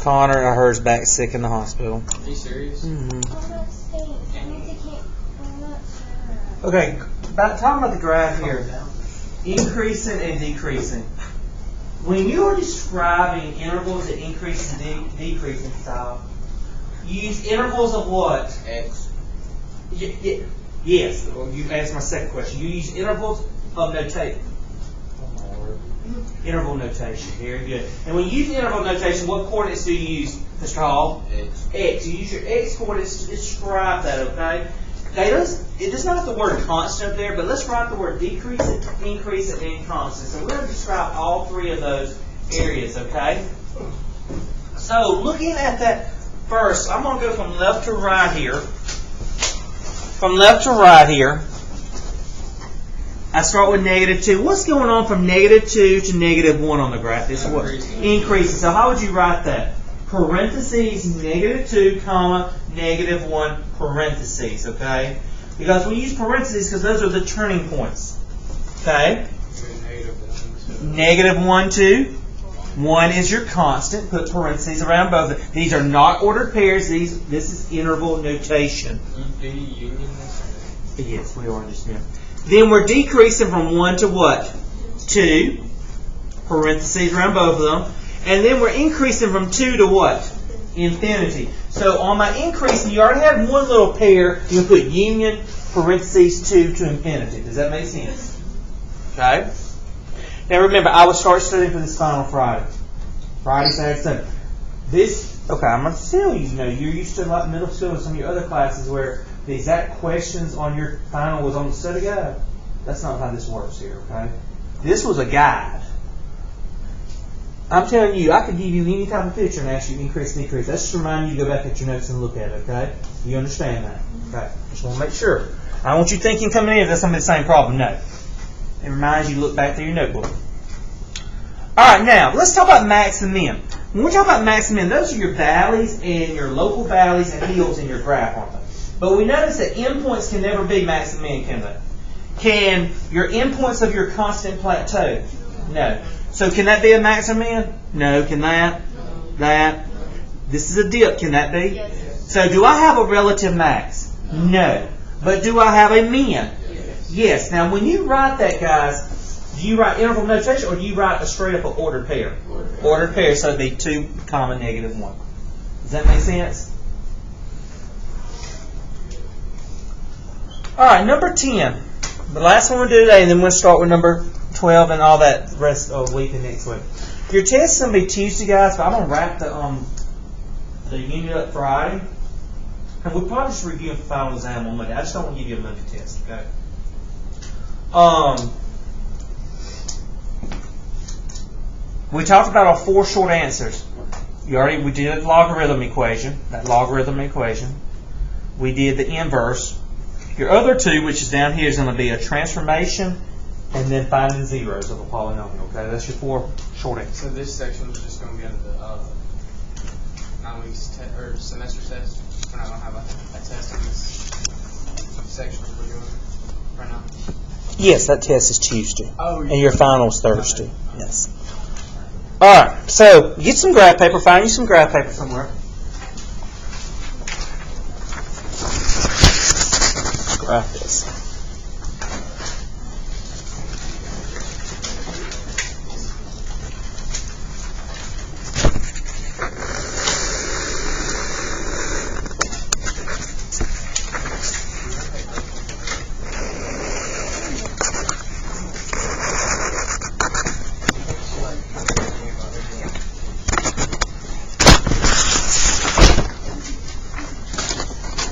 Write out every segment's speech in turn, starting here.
Connor, I heard, is back sick in the hospital. Are you serious? Mm-hmm. Okay, talking about the graph here. Increasing and decreasing. When you are describing intervals that increase and decrease in style, you use intervals of what? X. Yes. Well, you asked my second question. You use intervals of notation. Interval notation. Very good. And when you use interval notation, what coordinates do you use, Mr. Hall? X. X. You use your X coordinates to describe that, okay? It does not have the word constant up there, but let's write the word decrease, increase, and constant. So we're going to describe all three of those areas, okay? So looking at that first, I'm going to go from left to right here. From left to right here, I start with -2. What's going on from -2 to -1 on the graph? It's what? Increasing. So how would you write that? Parentheses, -2, comma, -1, parentheses, okay? Because we use parentheses because those are the turning points, okay? -1, 2. 1 is your constant. Put parentheses around both. These are not ordered pairs. This is interval notation. Do you union this? Yes, we are just now. Then we're decreasing from 1 to what? 2. Parentheses around both of them. And then we're increasing from 2 to what? Infinity. So on my increasing, you already have one little pair. You put union, parentheses, 2 to infinity. Does that make sense? Okay? Now remember, I will start studying for this final Friday. Friday, Saturday, Sunday. Okay, I'm going to tell you, you're used to like middle school and some of your other classes where the exact questions on your final was on the study guide. That's not how this works here, okay? This was a guide. I'm telling you, I could give you any type of picture and ask you increase, decrease. That's just to remind you to go back at your notes and look at it, okay? You understand that? Okay. Just want to make sure. I don't want you thinking coming in that's going to be the same problem. No. It reminds you to look back through your notebook. Alright, now, let's talk about max and min. When we talk about max and min, those are your valleys and your local valleys and hills in your graph, aren't they? But we notice that endpoints can never be max and min, can they? Can your endpoints of your constant plateau? No. So can that be a max or min? No. Can that? That? This is a dip. Can that be? Yes. So do I have a relative max? No. But do I have a min? Yes. Now when you write that, guys, do you write interval notation or do you write a straight up ordered pair? Ordered pair. So it'd be 2, -1. Does that make sense? All right, number 10. The last one we'll do today, and then we'll start with number 12 and all that rest of the week and next week. Your test is going to be Tuesday, guys, but I'm going to wrap the unit up Friday. And we'll probably just review the final exam on Monday. I just don't want to give you a Monday test, okay? We talked about our 4 short answers. We did a logarithm equation, We did the inverse. Your other 2, which is down here, is going to be a transformation and then finding zeros of a polynomial. Okay, that's your 4 short answers. So this section is just going to be under the 9 weeks or semester test. We're not going to have a test in this section we're doing right now. Yes, that test is Tuesday. Oh, and your final is Thursday. Yes. All right. So get some graph paper. Find you some graph paper somewhere. Graph this.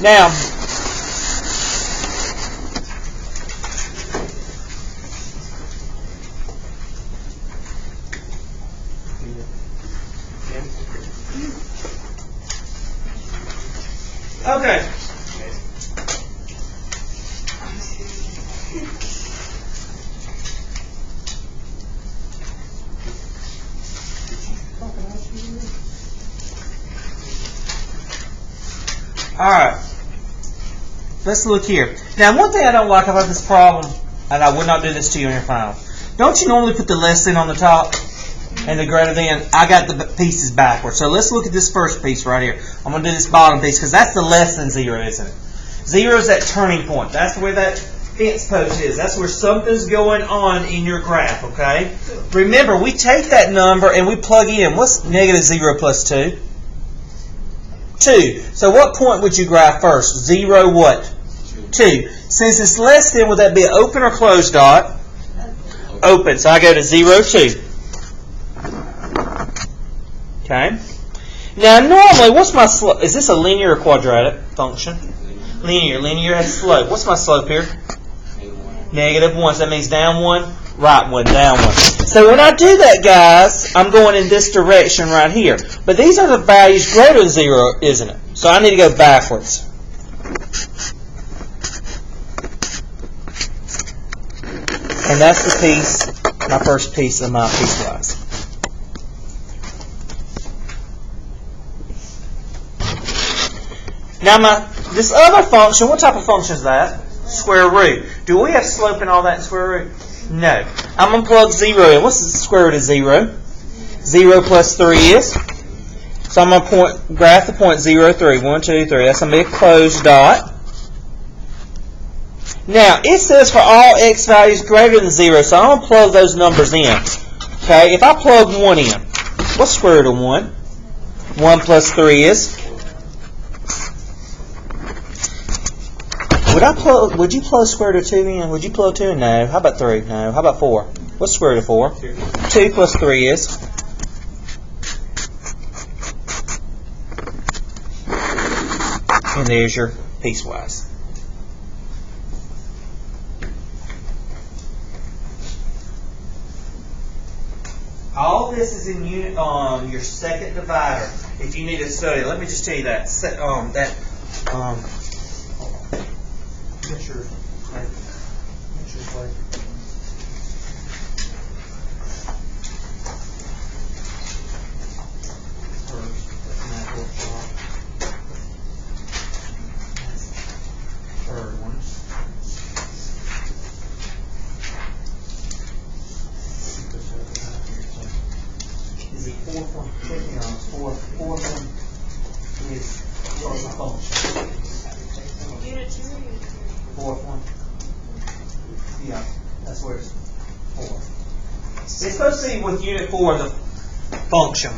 Now, okay. All right. Let's look here. Now, one thing I don't like about this problem, and I would not do this to you in your final, don't you normally put the less than on the top? and the greater than, I got the pieces backwards. So let's look at this first piece right here. I'm going to do this bottom piece because that's the less than 0, isn't it? 0 is that turning point. That's where that fence post is. That's where something's going on in your graph, okay? Remember, we take that number and we plug in. What's negative 0 plus 2? 2. So what point would you graph first? 0 what? 2. Since it's less than, would that be an open or closed dot? Open. So I go to 0, 2. Okay. Now normally, what's my slope? Is this a linear or quadratic function? Linear. Linear has slope. What's my slope here? Negative 1. So that means down 1, right 1, down 1. So when I do that, guys, I'm going in this direction right here. But these are the values greater than 0, isn't it? So I need to go backwards. And that's the piece, my first piece of my piecewise. Now this other function, what type of function is that? Square root. Do we have slope and all that in square root? No. I'm going to plug 0 in. What's the square root of 0? 0 plus 3 is? So I'm going to graph the point 0, 3. 1, 2, 3. That's going to be a closed dot. Now, it says for all x values greater than 0, so I'm going to plug those numbers in. Okay, if I plug 1 in, what's the square root of 1? 1 plus 3 is? Would you plug square root of 2 in? Would you plug 2 in? No. How about 3? No. How about 4? What's the square root of 4? 2 plus 3 is? And there's your piecewise. All this is in unit on your second divider. If you need to study, let me just tell you that. Get your plate. Third one. Is the fourth one? Fourth one is close function. Unit 2 or unit 3? Fourth one. Yeah, that's where it's 4. It's supposed to be with unit 4 the function.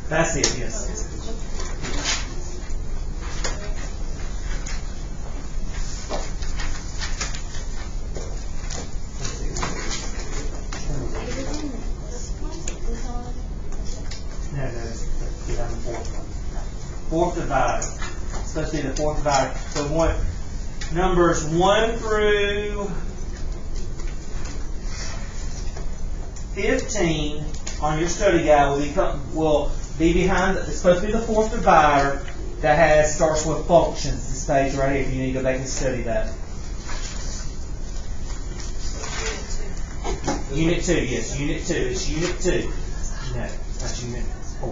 That's it, yes. No, it's on the fourth one. Fourth divider. It's supposed to be the fourth divider. So numbers 1 through 15 on your study guide will be behind. It's supposed to be the fourth divider that starts with functions. This page right here. If you need to go back and study that. Unit 2, yes, Unit 2. It's Unit 2. No, that's Unit 4.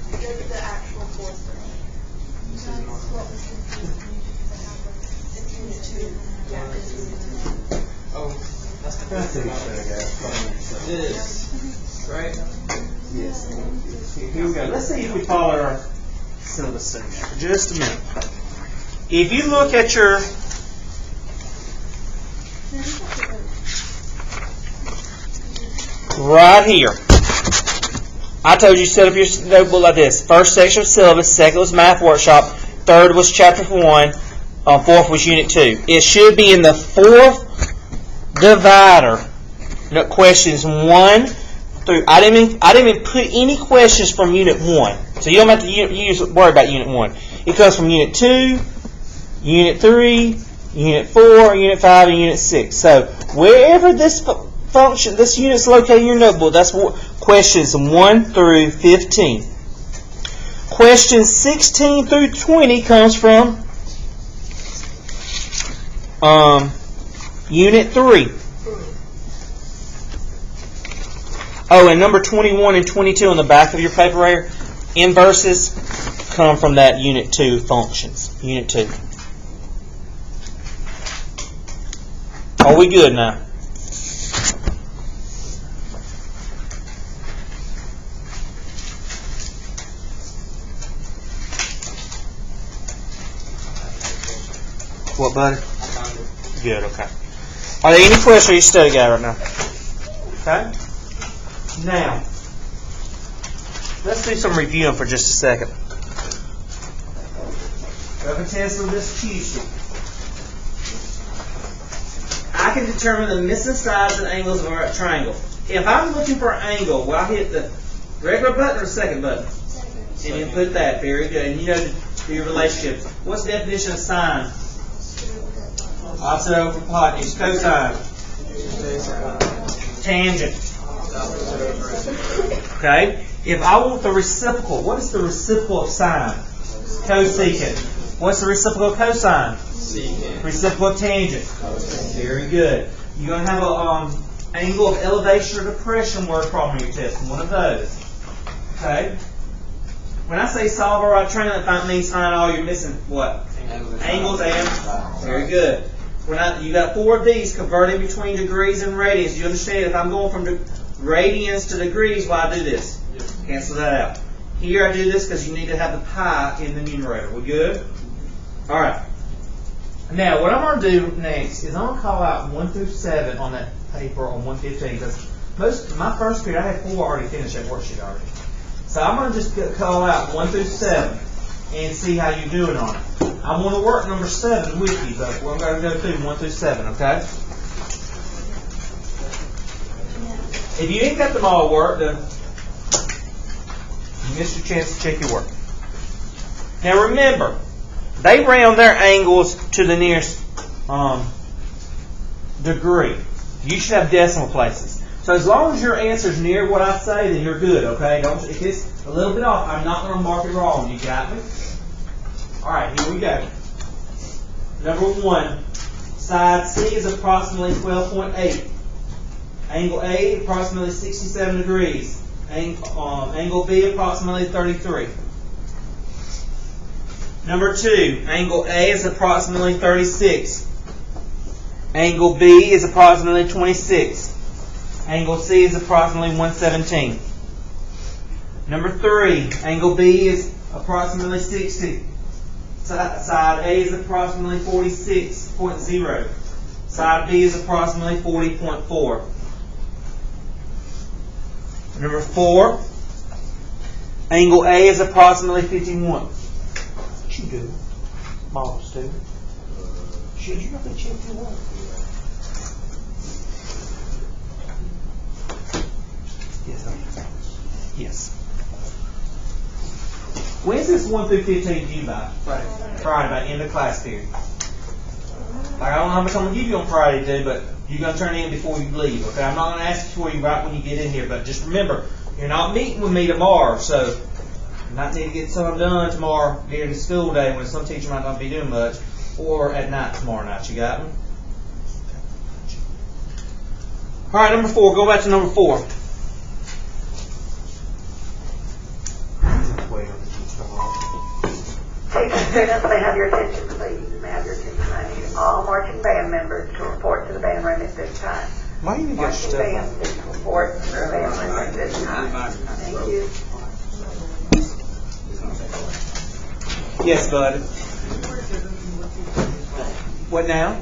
Go to the actual fourth one. It's unit 2. Yeah, it's unit 2. Oh, that's the That's it. It is. Right? Yes. Here we go. Let's see if we follow our syllabus section for just a minute. If you look at your right here, I told you set up your notebook like this. First section of syllabus, second was math workshop, third was chapter 1, fourth was unit 2. It should be in the fourth divider. Questions 1 through. I didn't even put any questions from unit 1, so you don't have to worry about unit 1. It comes from unit 2, unit 3, unit 4, unit 5, and unit 6. So wherever this function, this unit is located in your notebook, that's questions 1 through 15. Questions 16 through 20 comes from unit 3. Oh, and number 21 and 22 on the back of your paper right here, inverses come from that unit 2 functions. Unit 2. Are we good now? what, buddy? I found it. Good, okay. Are there any questions you study guide right now? Okay. Now, let's do some reviewing for just a second. We have a test on this cue sheet. I can determine the missing sides and angles of a triangle. If I'm looking for an angle, will I hit the regular button or the second button? And input that. Very good. And you know your relationships. What's the definition of sine? Opposite over hypotenuse. Cosine. Tangent. Okay. If I want the reciprocal, what is the reciprocal of sine? Cosecant. What's the reciprocal of cosine? Secant. Reciprocal of tangent. Very good. You're going to have a angle of elevation or depression word problem in your test. One of those. Okay. When I say solve a right triangle, that means find all you're missing. What? Angles and. Very good. You got 4 of these converting between degrees and radians. You understand if I'm going from radians to degrees, why I do this? Cancel that out. Here I do this because you need to have the pi in the numerator. We good? All right. Now what I'm going to do next is I'm going to call out 1 through 7 on that paper on 115 because my first period I had 4 already finished that worksheet already. So I'm going to just call out 1 through 7 and see how you're doing on it. I want to work number 7 with you, but we're going to go through 1 through 7, okay? If you ain't got them all worked, then you missed your chance to check your work. Now remember, they round their angles to the nearest degree. You should have decimal places. So as long as your answer is near what I say, then you're good, okay? If it's a little bit off, I'm not going to mark it wrong. You got me? All right, here we go. Number 1, side C is approximately 12.8. Angle A approximately 67 degrees. Angle B approximately 33. Number 2, angle A is approximately 36. Angle B is approximately 26. Angle C is approximately 117. Number 3, angle B is approximately 60. Side A is approximately 46.0. Side B is approximately 40.4. Number 4, angle A is approximately 51. What you do? Ball student. Should you really check your work? Yes. When's this 1 through 15 due by? Friday, by end of class period. Like, I don't know how much I'm going to give you on Friday, dude, but you're going to turn in before you leave, okay? I'm not going to ask for you right when you get in here, but just remember, you're not meeting with me tomorrow, so you might need to get something done tomorrow during the school day when some teacher might not be doing much, or at night tomorrow night. You got me? All right, number 4. Go back to number 4. Teachers, students, may I have your attention, please? May I have your attention? I need all marching band members to report to the band room at this time. Why do you get your Marching stuff band, on? please report to the band room at this time. Thank you. Yes, bud. What now?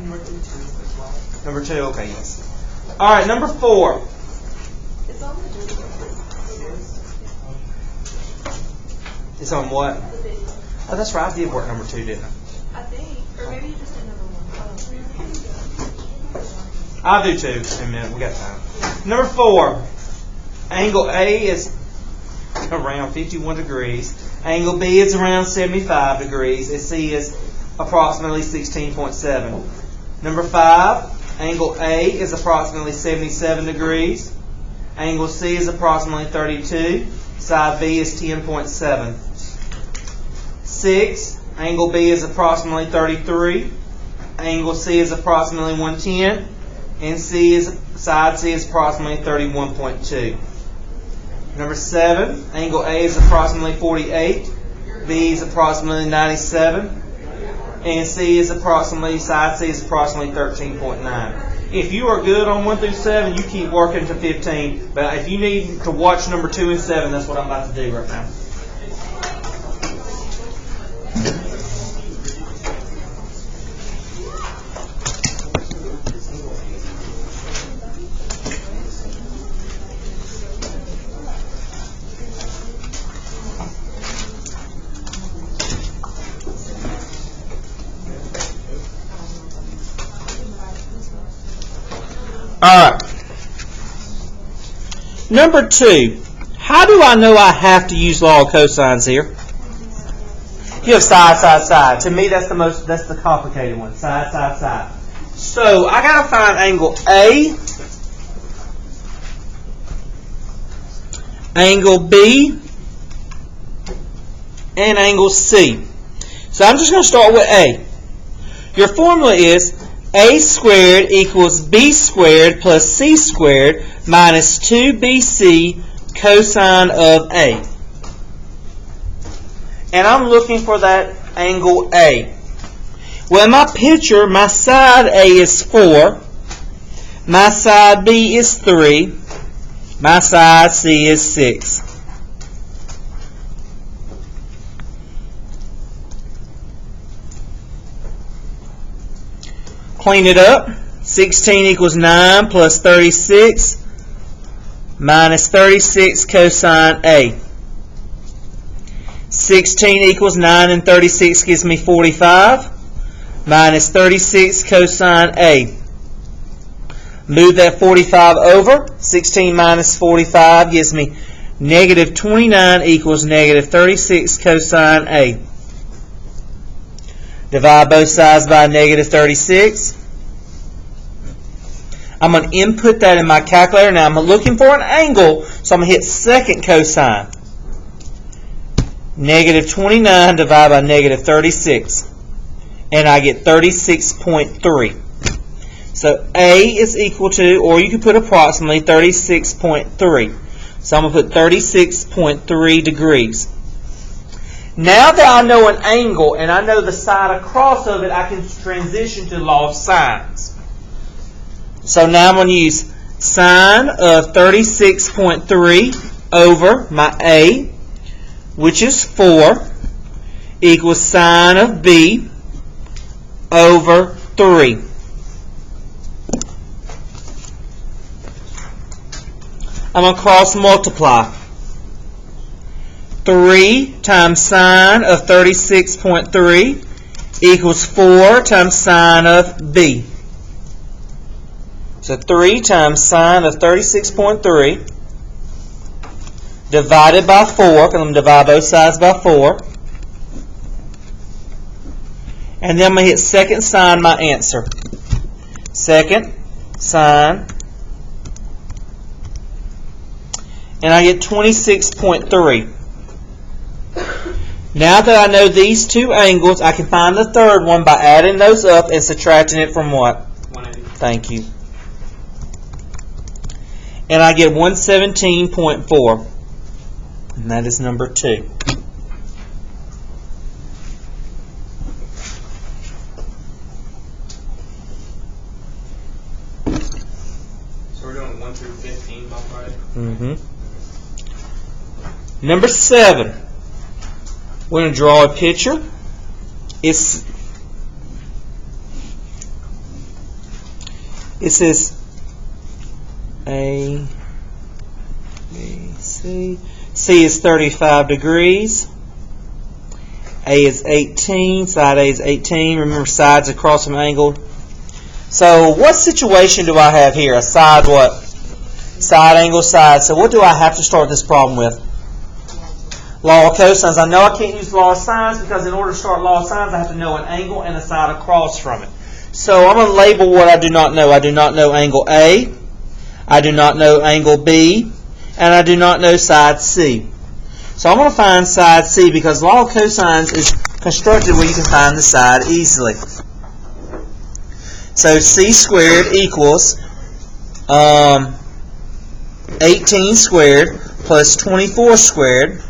Number 2. Okay, yes. All right, number 4. It's on the video. It's on what? The video. Oh, that's right. I did work number 2, didn't I? I think. Or maybe you just did number 1. I'll do 2 in a minute. We got time. Number 4. Angle A is around 51 degrees. Angle B is around 75 degrees. And C is approximately 16.7. Number 5. Angle A is approximately 77 degrees. Angle C is approximately 32. Side B is 10.7. 6. Angle B is approximately 33. Angle C is approximately 110. And side C is approximately 31.2. Number 7. Angle A is approximately 48. B is approximately 97. And side C is approximately 13.9. If you are good on 1 through 7, you keep working to 15. But if you need to watch number 2 and 7, that's what I'm about to do right now. Alright. Number 2. How do I know I have to use law of cosines here? You have side, side, side. To me, that's the complicated one. Side, side, side. So I gotta find angle A, angle B, and angle C. So I'm just going to start with A. Your formula is A squared equals B squared plus C squared minus 2BC cosine of A. And I'm looking for that angle A. Well, in my picture, my side A is 4, my side B is 3, my side C is 6. Clean it up. 16 equals 9 plus 36 minus 36 cosine A. 16 equals 9 and 36 gives me 45 minus 36 cosine A. Move that 45 over. 16 minus 45 gives me negative 29 equals negative 36 cosine A. Divide both sides by negative 36. I'm going to input that in my calculator. Now I'm looking for an angle, so I'm going to hit second cosine. Negative 29 divided by negative 36. And I get 36.3. So A is equal to, or you can put approximately 36.3. So I'm going to put 36.3 degrees. Now that I know an angle and I know the side across of it, I can transition to law of sines. So now I'm going to use sine of 36.3 over my A, which is 4, equals sine of B over 3. I'm going to cross multiply. 3 times sine of 36.3 equals 4 times sine of B. So 3 times sine of 36.3 divided by 4, because I'm going to divide both sides by 4. And then I'm going to hit second sine my answer. Second sine. And I get 26.3. Now that I know these two angles, I can find the third one by adding those up and subtracting it from what? 180. Thank you. And I get 117.4. And that is number 2. So we're doing 1 through 15 by Friday? Mm-hmm. Number 7. We're going to draw a picture. It says A, B, C. C is 35 degrees. A is 18. Side A is 18. Remember, sides across from angle. So what situation do I have here? A side what? Side angle side. So what do I have to start this problem with? Law of cosines. I know I can't use law of sines because in order to start law of sines, I have to know an angle and a side across from it. So I'm going to label what I do not know. I do not know angle A. I do not know angle B. And I do not know side C. So I'm going to find side C because law of cosines is constructed where you can find the side easily. So C squared equals 18 squared plus 24 squared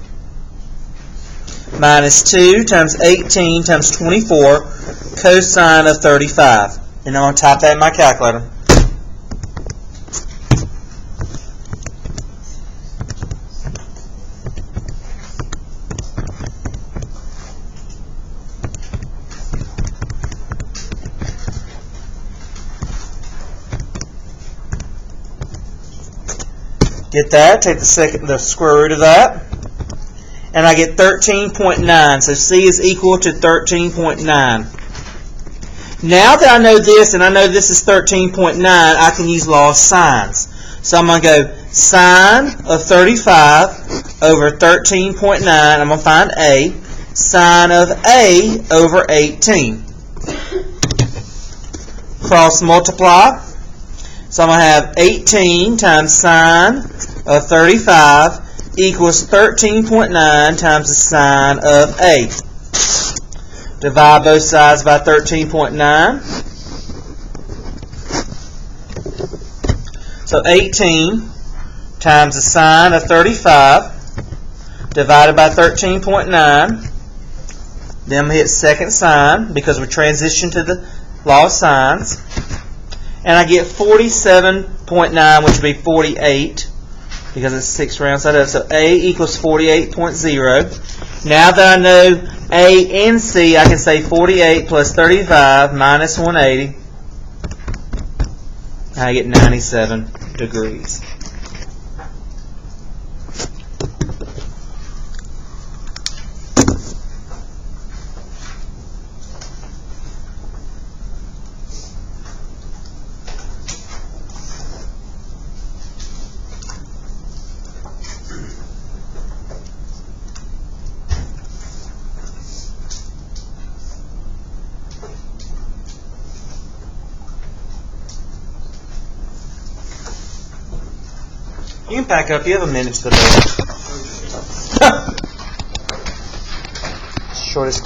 minus 2 times 18 times 24 cosine of 35. And I'm going to type that in my calculator. Get that, take the square root of that, and I get 13.9. So C is equal to 13.9. Now that I know this, and I know this is 13.9, I can use law of sines. So I'm going to go sine of 35 over 13.9. I'm going to find A. Sine of A over 18. Cross multiply. So I'm going to have 18 times sine of 35 equals 13.9 times the sine of A. Divide both sides by 13.9. So 18 times the sine of 35 divided by 13.9. Then I'm going to hit second sine because we transition to the law of sines. And I get 47.9, which would be 48 because it's 6 round side up. So A equals 48.0. Now that I know A and C, I can say 48 plus 35 minus 180. I get 97 degrees. You can pack up. You have a minute to the bed. Shortest